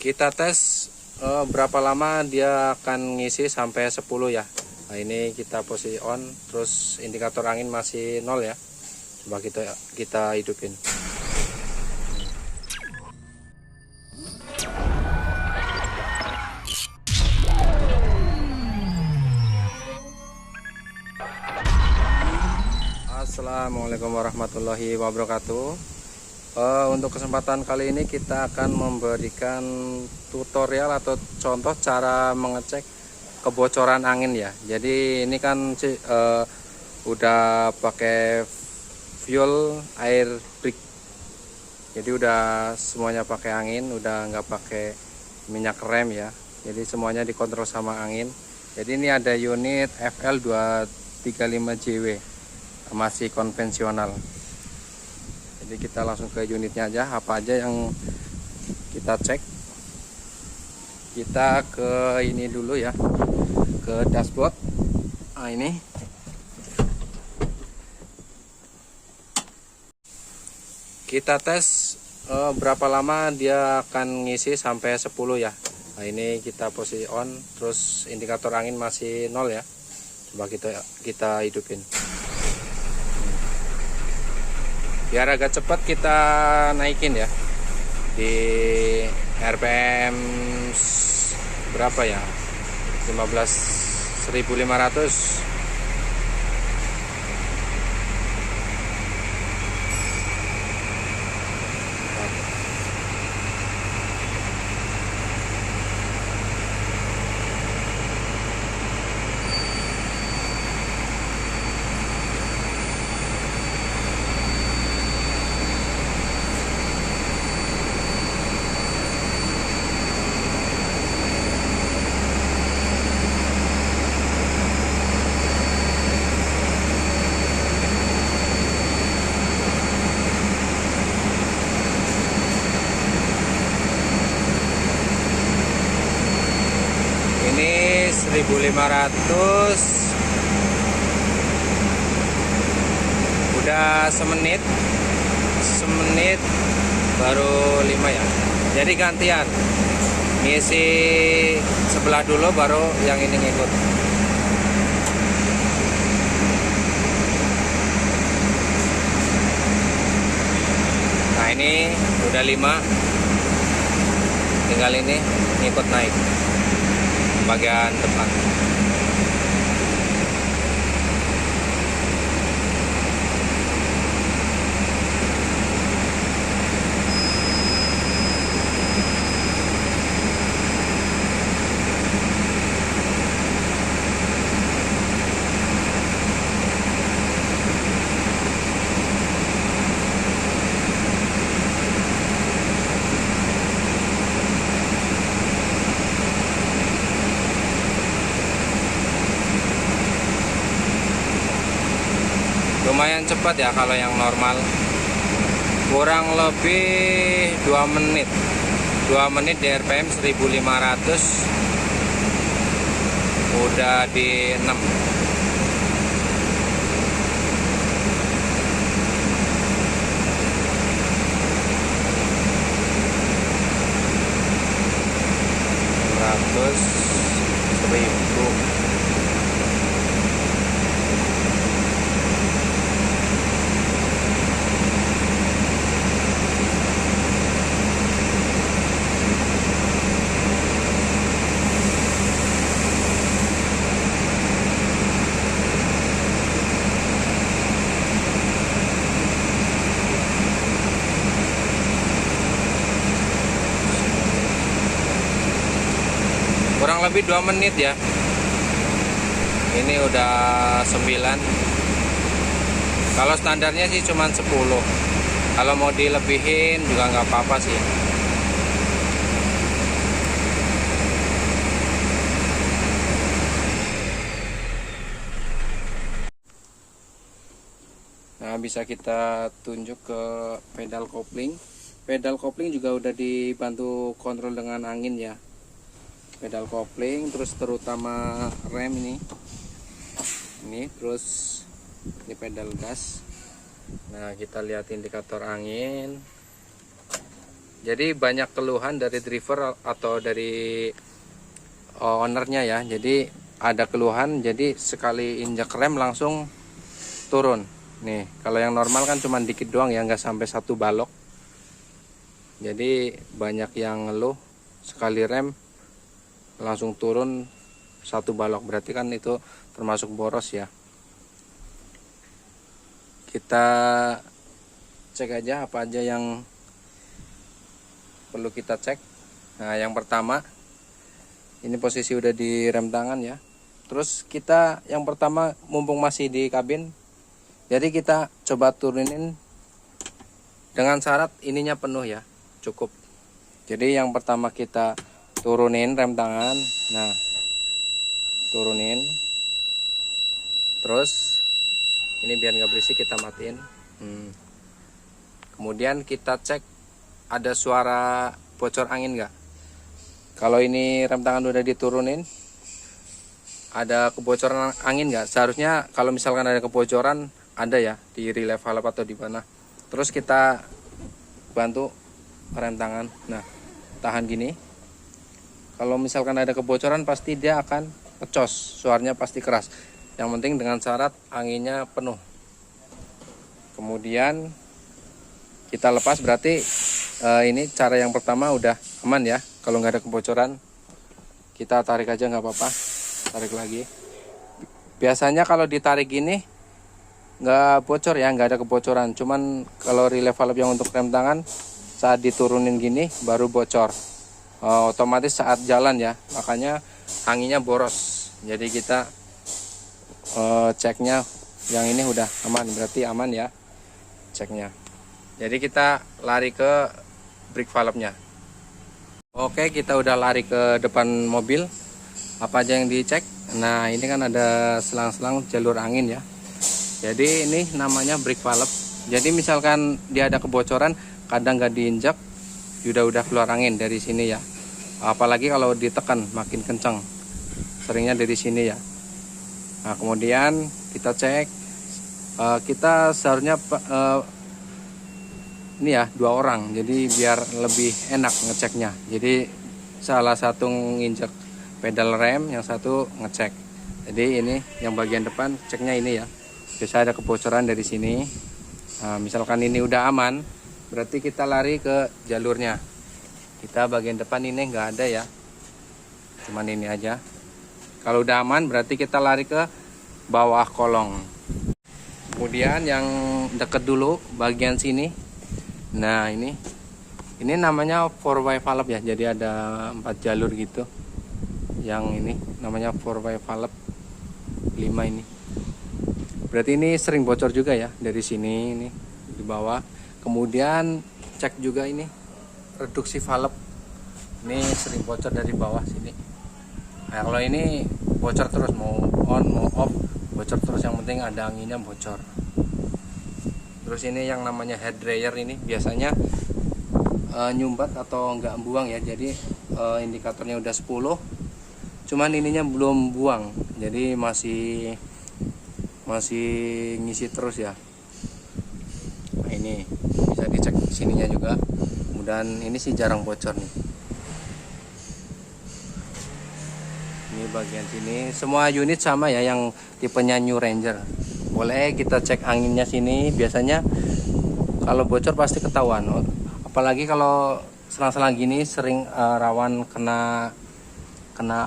Kita tes berapa lama dia akan ngisi sampai 10 ya. Nah, ini kita posisi on, terus indikator angin masih 0 ya. Coba kita hidupin. Assalamualaikum warahmatullahi wabarakatuh. Untuk kesempatan kali ini kita akan memberikan tutorial atau contoh cara mengecek kebocoran angin ya. Jadi ini kan udah pakai fuel air brick, jadi udah semuanya pakai angin, udah nggak pakai minyak rem ya. Jadi semuanya dikontrol sama angin. Jadi ini ada unit FL235JW, masih konvensional. Jadi kita langsung ke unitnya aja, apa aja yang kita cek. Kita ke ini dulu ya, ke dashboard. Nah, ini kita tes berapa lama dia akan ngisi sampai 10 ya. Nah, ini kita posisi on, terus indikator angin masih 0 ya. Coba kita hidupin. Biar agak cepat kita naikin ya, di RPM berapa ya, 15.500. Ini 1500, udah semenit baru 5 ya. Jadi gantian ngisi sebelah dulu, baru yang ini ngikut. Nah, ini udah 5, tinggal ini ngikut naik bagian depan. Lumayan cepat ya kalau yang normal, kurang lebih 2 menit di RPM 1500 udah di 6. Ribu. Kurang lebih 2 menit ya. Ini udah 9. Kalau standarnya sih cuma 10. Kalau mau dilebihin juga nggak apa-apa sih. Nah, bisa kita tunjuk ke pedal kopling. Pedal kopling juga udah dibantu kontrol dengan angin ya. Pedal kopling, terus terutama rem ini terus ini pedal gas. Nah, kita lihat indikator angin. Jadi banyak keluhan dari driver atau dari ownernya ya. Jadi ada keluhan, jadi sekali injak rem langsung turun. Nih, kalau yang normal kan cuma dikit doang ya, nggak sampai 1 balok. Jadi banyak yang ngeluh sekali rem langsung turun 1 balok, berarti kan itu termasuk boros ya. Kita cek aja apa aja yang perlu kita cek. Nah, yang pertama ini posisi udah di rem tangan ya. Terus kita yang pertama mumpung masih di kabin, jadi kita coba turunin dengan syarat ininya penuh ya, cukup. Jadi yang pertama kita turunin rem tangan. Nah, turunin. Terus ini biar nggak berisik kita matiin. Kemudian kita cek ada suara bocor angin nggak. Kalau ini rem tangan udah diturunin, ada kebocoran angin nggak? Seharusnya kalau misalkan ada kebocoran, ada ya di relay valve atau di mana. Terus kita bantu rem tangan. Nah, tahan gini. Kalau misalkan ada kebocoran pasti dia akan pecos, suaranya pasti keras. Yang penting dengan syarat anginnya penuh. Kemudian kita lepas, berarti ini cara yang pertama udah aman ya. Kalau nggak ada kebocoran, kita tarik aja nggak apa-apa. Tarik lagi. Biasanya kalau ditarik gini nggak bocor ya, nggak ada kebocoran. Cuman kalau relay valve yang untuk rem tangan saat diturunin gini baru bocor. Otomatis saat jalan ya, makanya anginnya boros. Jadi kita ceknya yang ini udah aman, berarti aman ya ceknya. Jadi kita lari ke brake valve-nya. Oke, kita udah lari ke depan mobil. Apa aja yang dicek? Nah, ini kan ada selang-selang jalur angin ya. Jadi ini namanya brake valve. Jadi misalkan dia ada kebocoran, kadang nggak diinjak, udah keluar angin dari sini ya. Apalagi kalau ditekan makin kencang. Seringnya dari sini ya. Nah, kemudian kita cek. Kita seharusnya ini ya 2 orang, jadi biar lebih enak ngeceknya. Jadi salah satu nginjek pedal rem, yang satu ngecek. Jadi ini yang bagian depan ceknya ini ya. Biasa ada kebocoran dari sini. Nah, misalkan ini udah aman, berarti kita lari ke jalurnya. Kita bagian depan ini nggak ada ya, cuman ini aja. Kalau udah aman berarti kita lari ke bawah kolong. Kemudian yang deket dulu bagian sini. Nah, ini namanya 4-way valve ya. Jadi ada 4 jalur gitu. Yang ini namanya 4-way valve 5 ini. Berarti ini sering bocor juga ya dari sini ini di bawah. Kemudian cek juga ini reduksi valve. Ini sering bocor dari bawah sini. Nah, kalau ini bocor terus, mau on mau off bocor terus, yang penting ada anginnya bocor. Terus ini yang namanya head dryer, ini biasanya nyumbat atau enggak buang ya. Jadi indikatornya udah 10, cuman ininya belum buang, jadi masih ngisi terus ya. Nah, ini bisa dicek sininya juga. Kemudian ini sih jarang bocor nih. Ini bagian sini semua unit sama ya, yang tipenya New Ranger. Boleh kita cek anginnya sini. Biasanya kalau bocor pasti ketahuan. Apalagi kalau selang-selang gini sering rawan kena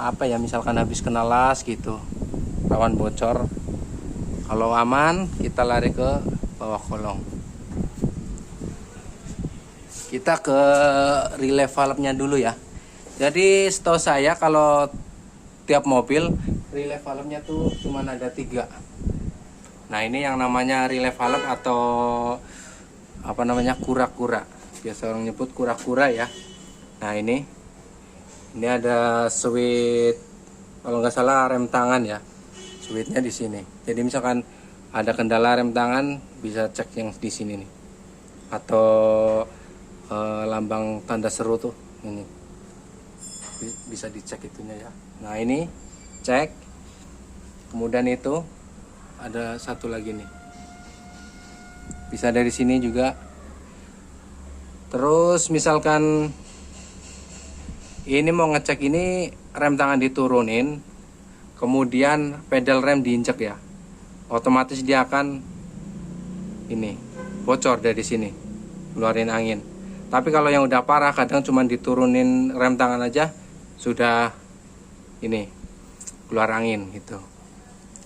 apa ya, misalkan habis kena las gitu, rawan bocor. Kalau aman kita lari ke bawah kolong. Kita ke relay valve-nya dulu ya. Jadi setahu saya kalau tiap mobil relay valve-nya tuh cuma ada 3. Nah, ini yang namanya relay valve atau apa namanya, kura-kura. Biasa orang nyebut kura-kura ya. Nah, ini ada switch, kalau nggak salah rem tangan ya. Switchnya di sini. Jadi misalkan ada kendala rem tangan, bisa cek yang di sini nih. Atau lambang tanda seru tuh ini. Bisa dicek itunya ya. Nah, ini cek. Kemudian itu ada satu lagi nih, bisa dari sini juga. Terus misalkan ini mau ngecek ini rem tangan diturunin, kemudian pedal rem diinjek ya, otomatis dia akan ini bocor dari sini, keluarin angin. Tapi kalau yang udah parah, kadang cuma diturunin rem tangan aja sudah ini keluar angin gitu.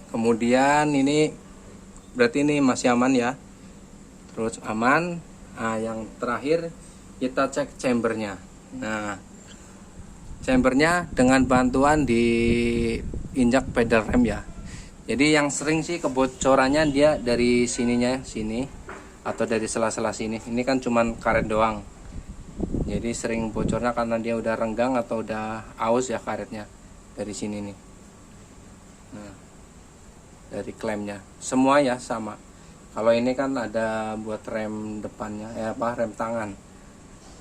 Kemudian ini berarti ini masih aman ya, terus aman. Nah, yang terakhir kita cek chambernya. Nah, chambernya dengan bantuan diinjak pedal rem ya. Jadi yang sering sih kebocorannya dia dari sininya sini atau dari sela-sela sini. Ini kan cuman karet doang. Jadi sering bocornya karena dia udah renggang atau udah aus ya karetnya dari sini nih. Nah, dari klemnya semua ya sama. Kalau ini kan ada buat rem depannya, rem tangan,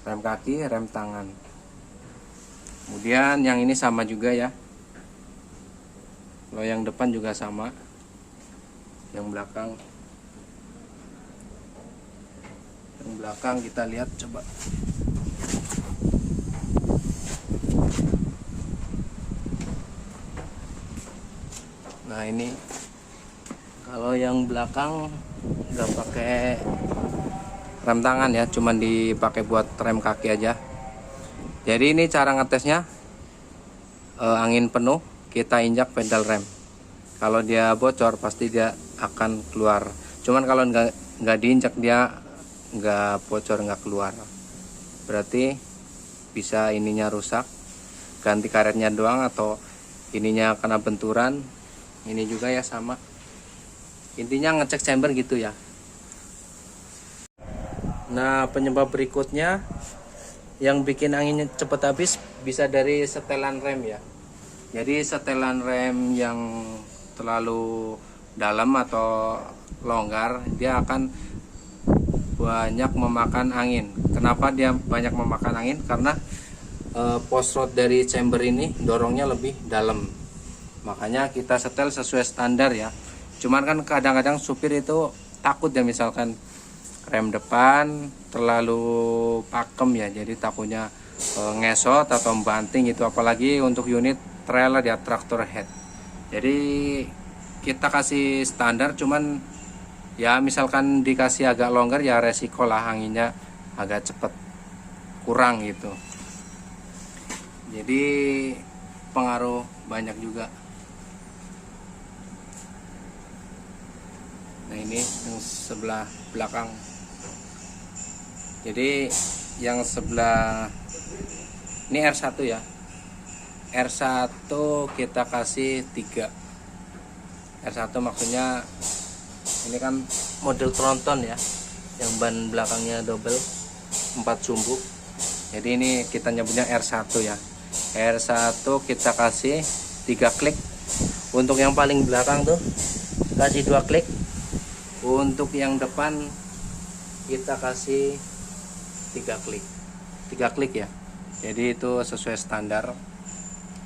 rem kaki, rem tangan. Kemudian yang ini sama juga ya. Kalau yang depan juga sama, yang belakang kita lihat coba. Nah ini kalau yang belakang nggak pakai rem tangan ya, cuman dipakai buat rem kaki aja. Jadi ini cara ngetesnya, angin penuh kita injak pedal rem. Kalau dia bocor pasti dia akan keluar. Cuman kalau nggak diinjak dia nggak bocor, nggak keluar. Berarti bisa ininya rusak, ganti karetnya doang atau ininya kena benturan. Ini juga ya sama. Intinya ngecek chamber gitu ya. Nah, penyebab berikutnya yang bikin anginnya cepat habis bisa dari setelan rem ya. Jadi setelan rem yang terlalu dalam atau longgar, dia akan banyak memakan angin. Kenapa dia banyak memakan angin? Karena post rod dari chamber ini dorongnya lebih dalam. Makanya kita setel sesuai standar ya. Cuman kan kadang-kadang supir itu takut ya, misalkan rem depan terlalu pakem ya, jadi takutnya ngesot atau membanting itu, apalagi untuk unit trailer ya, traktor head. Jadi kita kasih standar, cuman ya misalkan dikasih agak longgar ya resiko lah anginnya agak cepet kurang gitu. Jadi pengaruh banyak juga. Nah ini yang sebelah belakang. Jadi yang sebelah ini R1 ya. R1 kita kasih 3. R1 maksudnya ini kan model tronton ya, yang ban belakangnya double 4 sumbu. Jadi ini kita nyebutnya R1 ya. R1 kita kasih 3 klik. Untuk yang paling belakang tuh kasih 2 klik. Untuk yang depan kita kasih 3 klik. 3 klik ya. Jadi itu sesuai standar.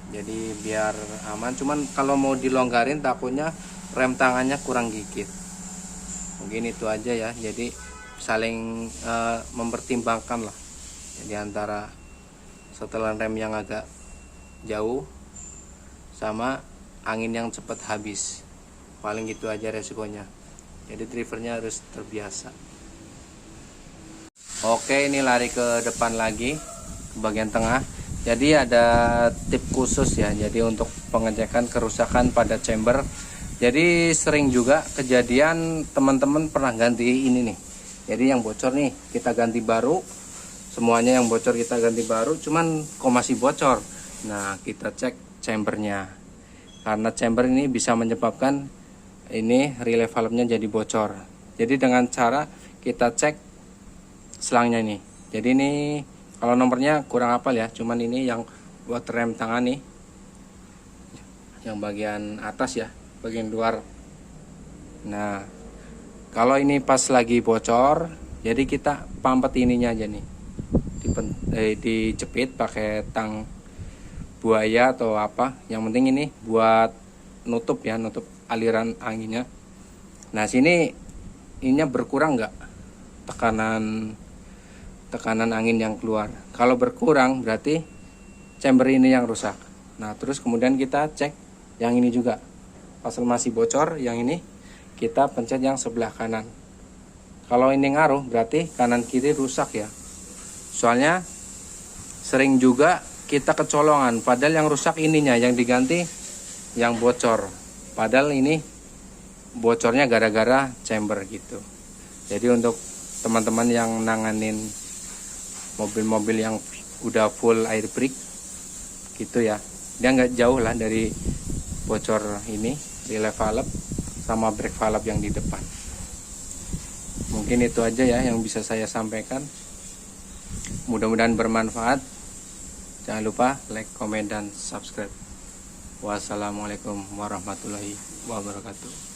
Jadi biar aman. Cuman kalau mau dilonggarin takutnya rem tangannya kurang gigit. Mungkin itu aja ya. Jadi saling mempertimbangkan lah. Jadi antara setelan rem yang agak jauh sama angin yang cepat habis. Paling gitu aja resikonya. Jadi drivernya harus terbiasa. Oke, ini lari ke depan lagi, ke bagian tengah. Jadi ada tip khusus ya. Jadi untuk pengecekan kerusakan pada chamber. Jadi sering juga kejadian teman-teman pernah ganti ini nih. Jadi yang bocor nih kita ganti baru. Semuanya yang bocor kita ganti baru, cuman kok masih bocor. Nah, kita cek chambernya. Karena chamber ini bisa menyebabkan ini relay valve-nya jadi bocor. Jadi dengan cara kita cek selangnya ini. Jadi ini kalau nomornya kurang hafal ya, cuman ini yang buat rem tangan nih, yang bagian atas ya, bagian luar. Nah, kalau ini pas lagi bocor, jadi kita pampet ininya aja nih, dijepit pakai tang buaya atau apa. Yang penting ini buat nutup ya, nutup aliran anginnya. Nah sini ininya berkurang nggak tekanan tekanan angin yang keluar. Kalau berkurang berarti chamber ini yang rusak. Nah terus kemudian kita cek yang ini juga. Pas masih bocor yang ini kita pencet yang sebelah kanan. Kalau ini ngaruh berarti kanan kiri rusak ya. Soalnya sering juga kita kecolongan, padahal yang rusak ininya, yang diganti yang bocor. Padahal ini bocornya gara-gara chamber gitu. Jadi untuk teman-teman yang nanganin mobil-mobil yang udah full air brake gitu ya, dia nggak jauh lah dari bocor ini, relay valve sama brake valve yang di depan. Mungkin itu aja ya yang bisa saya sampaikan. Mudah-mudahan bermanfaat. Jangan lupa like, komen, dan subscribe. Wassalamualaikum warahmatullahi wabarakatuh.